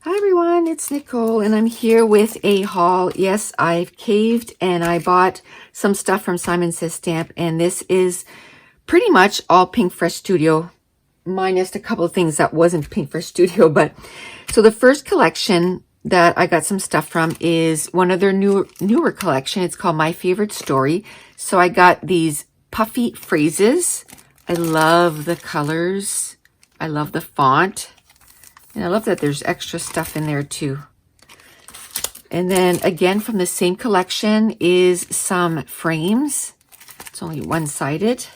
Hi everyone, it's Nicole and I'm here with a haul. Yes, I've caved and I bought some stuff from Simon Says Stamp, and this is pretty much all Pink Fresh Studio, minus a couple of things that wasn't Pink Fresh Studio. But so the first collection that I got some stuff from is one of their newer collection. It's called My Favorite Story. So I got these puffy phrases. I love the colors. I love the font. And I love that there's extra stuff in there too. And then again from the same collection is some frames. It's only one-sided,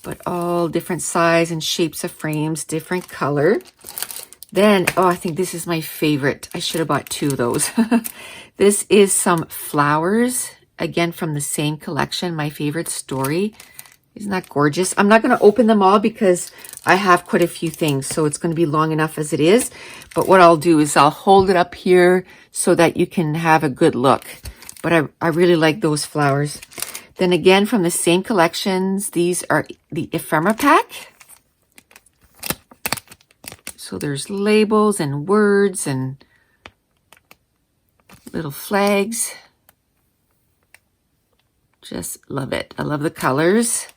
but all different size and shapes of frames, different color. Then, oh, I think this is my favorite. I should have bought two of those. This is some flowers, again from the same collection, My Favorite Story. Isn't that gorgeous? I'm not going to open them all because I have quite a few things, so it's going to be long enough as it is. But what I'll do is I'll hold it up here so that you can have a good look. But I really like those flowers. Then again, from the same collections, these are the ephemera pack. So there's labels and words and little flags. Just love it. I love the colors.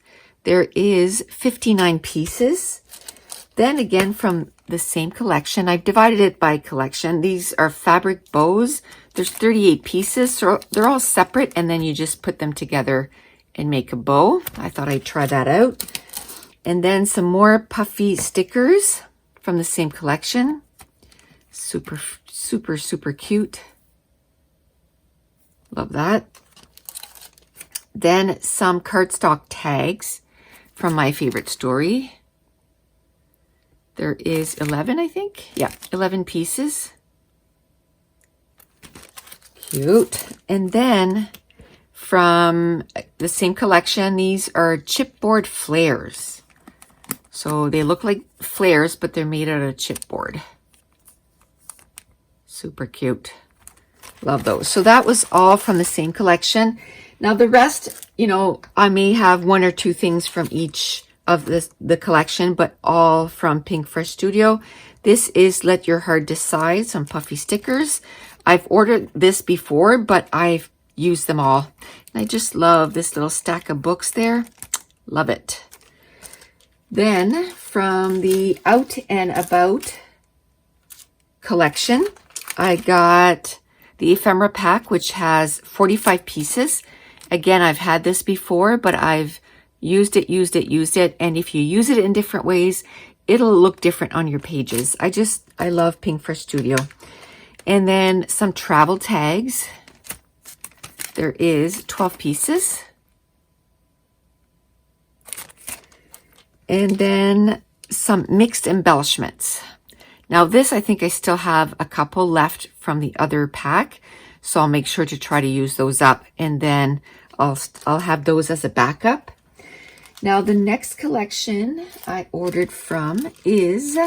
There is 59 pieces. Then again, from the same collection, I've divided it by collection. These are fabric bows. There's 38 pieces, so they're all separate, and then you just put them together and make a bow. I thought I'd try that out. And then some more puffy stickers from the same collection. Super, super, super cute. Love that. Then some cardstock tags from My Favorite Story. There is 11, I think. Yeah, 11 pieces. Cute. And then from the same collection, these are chipboard flares. So they look like flares, but they're made out of chipboard. Super cute. Love those. So that was all from the same collection. Now the rest, you know, I may have one or two things from each of the collection, but all from Pink Fresh Studio. This is Let Your Heart Decide, some puffy stickers. I've ordered this before, but I've used them all. And I just love this little stack of books there. Love it. Then from the Out and About collection, I got the ephemera pack, which has 45 pieces. Again, I've had this before, but I've used it. And if you use it in different ways, it'll look different on your pages. I love Pink Fresh Studio. And then some travel tags. There is 12 pieces. And then some mixed embellishments. Now this, I think I still have a couple left from the other pack. So I'll make sure to try to use those up, and then I'll have those as a backup. Now the next collection I ordered from is,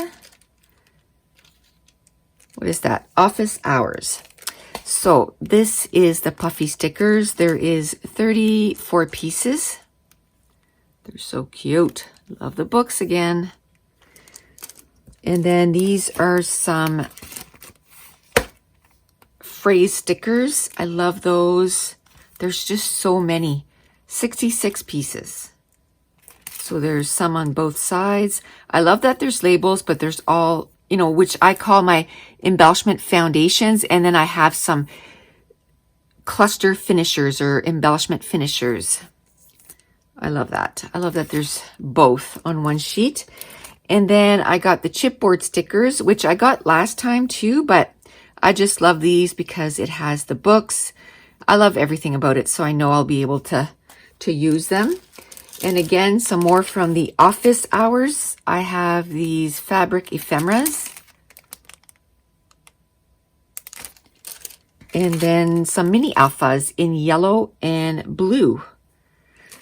what is that? Office Hours. So this is the puffy stickers. There is 34 pieces. They're so cute. Love the books again. And then these are some phrase stickers. I love those. There's just so many. 66 pieces. So there's some on both sides. I love that there's labels, but there's all, you know, which I call my embellishment foundations. And then I have some cluster finishers or embellishment finishers. I love that. I love that there's both on one sheet. And then I got the chipboard stickers, which I got last time too, but I just love these because it has the books. I love everything about it, so I know I'll be able to use them. And again, some more from the Office Hours. I have these fabric ephemeras. And then some mini alphas in yellow and blue.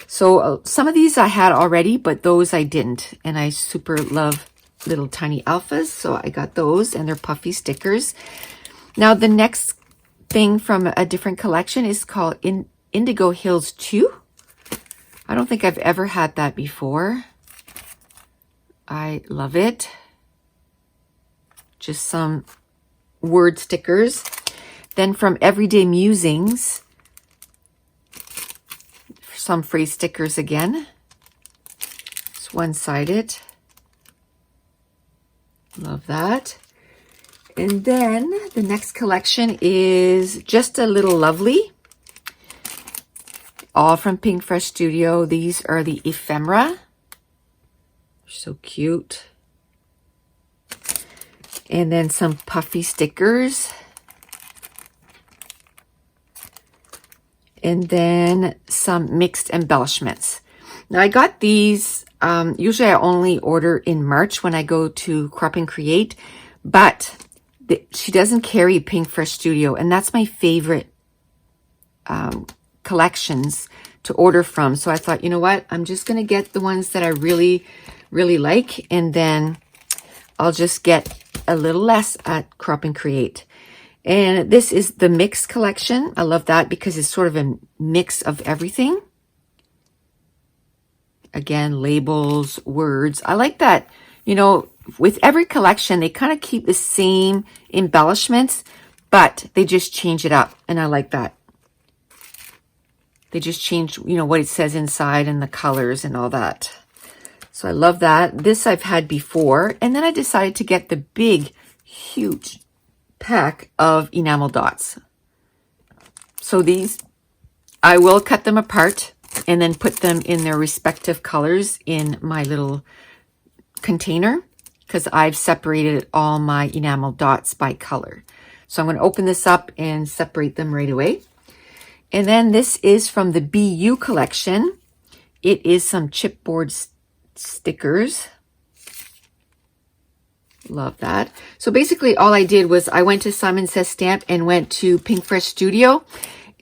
So some of these I had already, but those I didn't. And I super love little tiny alphas, so I got those, and they're puffy stickers. Now the next thing from a different collection is called Indigo Hills 2. I don't think I've ever had that before. I love it. Just some word stickers. Then from Everyday Musings, some phrase stickers again. It's one-sided. Love that. And then the next collection is Just a Little Lovely. All from Pink Fresh Studio. These are the ephemera. So cute. And then some puffy stickers. And then some mixed embellishments. Now I got these, usually I only order in March when I go to Crop and Create, but she doesn't carry Pink Fresh Studio, and that's my favorite collections to order from. So I thought, you know what, I'm just going to get the ones that I really, really like, and then I'll just get a little less at Crop and Create. And this is the mix collection. I love that because it's sort of a mix of everything. Again, labels, words. I like that, you know, with every collection, they kind of keep the same embellishments, but they just change it up. And I like that. They just change, you know, what it says inside and the colors and all that. So I love that. This I've had before. And then I decided to get the big, huge pack of enamel dots. So these, I will cut them apart and then put them in their respective colors in my little container because I've separated all my enamel dots by color. So I'm going to open this up and separate them right away. And then this is from the BU collection. It is some chipboard stickers. Love that. So basically all I did was I went to Simon Says Stamp and went to Pink Fresh Studio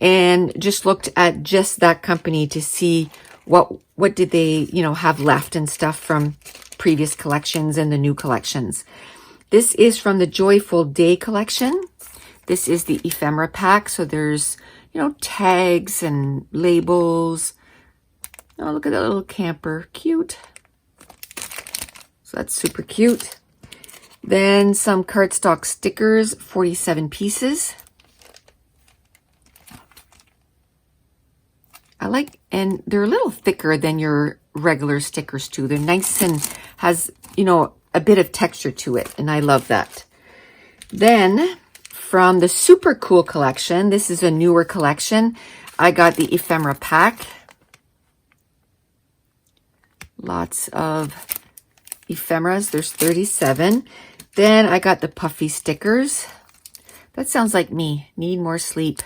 and just looked at just that company to see what did they, you know, have left and stuff from previous collections and the new collections. This is from the Joyful Day collection. This is the ephemera pack. So there's, you know, tags and labels. Oh, look at that little camper. Cute. So that's super cute. Then some cardstock stickers, 47 pieces. I like, and they're a little thicker than your regular stickers too. They're nice and has, you know, a bit of texture to it, and I love that. Then from the Super Cool collection, this is a newer collection, I got the ephemera pack. Lots of ephemeras. There's 37. Then I got the puffy stickers. That sounds like me. Need more sleep.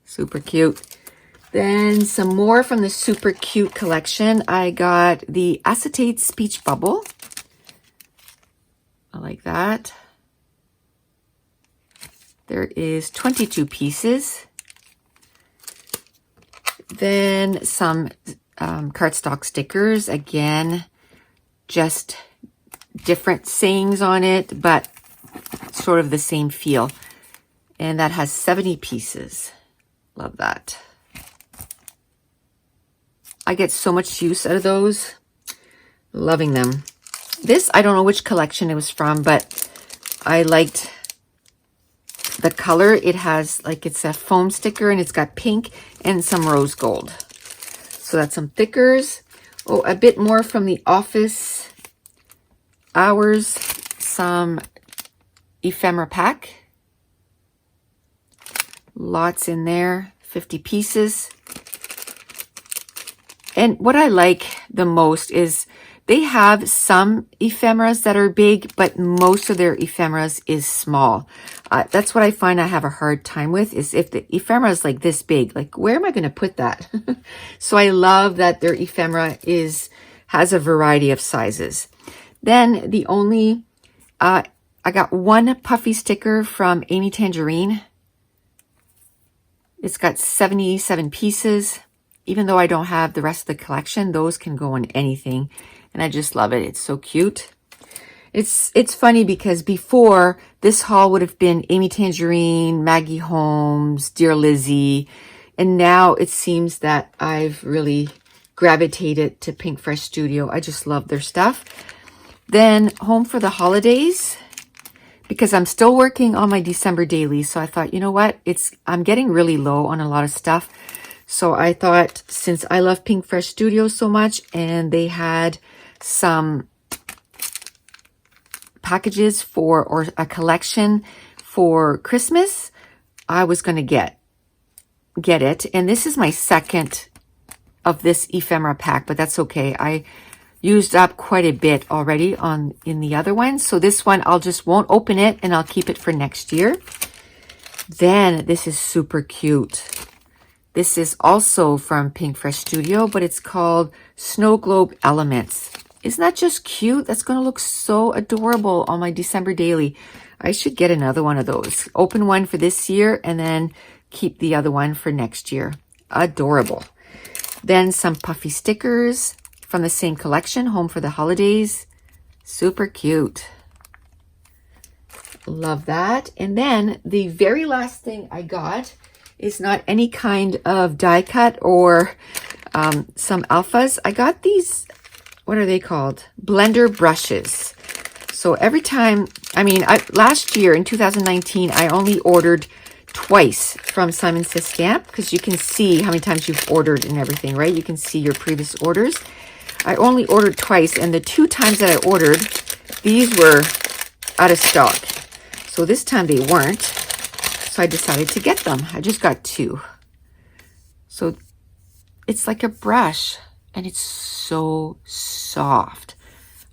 Super cute. Then some more from the Super Cute collection. I got the acetate speech bubble. I like that. There is 22 pieces. Then some cardstock stickers. Again, just different sayings on it, but sort of the same feel. And that has 70 pieces. Love that. I get so much use out of those. Loving them. This, I don't know which collection it was from, but I liked the color. It has, like, it's a foam sticker and it's got pink and some rose gold. So that's some thickers. Oh, a bit more from the office hours. Some ephemera pack. Lots in there, 50 pieces. And what I like the most is they have some ephemeras that are big, but most of their ephemeras is small. That's what I find I have a hard time with, is if the ephemera is like this big, like where am I going to put that? So I love that their ephemera has a variety of sizes. Then the only, I got one puffy sticker from Amy Tangerine. It's got 77 pieces. Even though I don't have the rest of the collection, those can go on anything. And I just love it. It's so cute. It's funny because before, this haul would have been Amy Tangerine, Maggie Holmes, Dear Lizzie. And now it seems that I've really gravitated to Pink Fresh Studio. I just love their stuff. Then Home for the Holidays. because I'm still working on my December daily. So I thought, you know what? I'm getting really low on a lot of stuff. So I thought, since I love Pink Fresh Studio so much and they had some packages or a collection for Christmas, I was going to get it. And this is my second of this ephemera pack, but that's okay. I used up quite a bit already in the other one. So this one, won't open it and I'll keep it for next year. Then this is super cute. This is also from Pink Fresh Studio, but it's called Snow Globe Elements. Isn't that just cute? That's going to look so adorable on my December daily. I should get another one of those. Open one for this year and then keep the other one for next year. Adorable. Then some puffy stickers from the same collection, Home for the Holidays. Super cute. Love that. And then the very last thing I got is not any kind of die cut or some alphas. I got these, what are they called? Blender brushes. So every time, last year in 2019, I only ordered twice from Simon Says Stamp, because you can see how many times you've ordered and everything, right? You can see your previous orders. I only ordered twice, and the 2 times that I ordered, these were out of stock. So this time they weren't. So I decided to get them. I just got 2. So it's like a brush and it's so soft.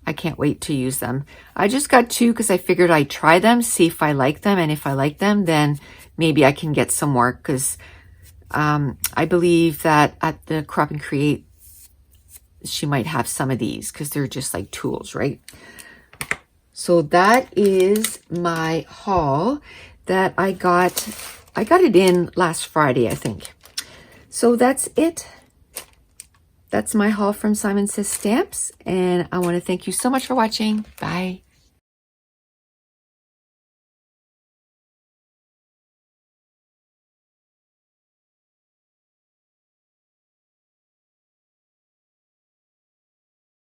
I can't wait to use them. I just got 2 because I figured I'd try them, see if I like them. And if I like them, then maybe I can get some more, because I believe that at the Crop and Create, she might have some of these because they're just like tools, right? So that is my haul that I got. I got it in last Friday, I think. So that's it. That's my haul from Simon Says Stamps, and I want to thank you so much for watching. Bye.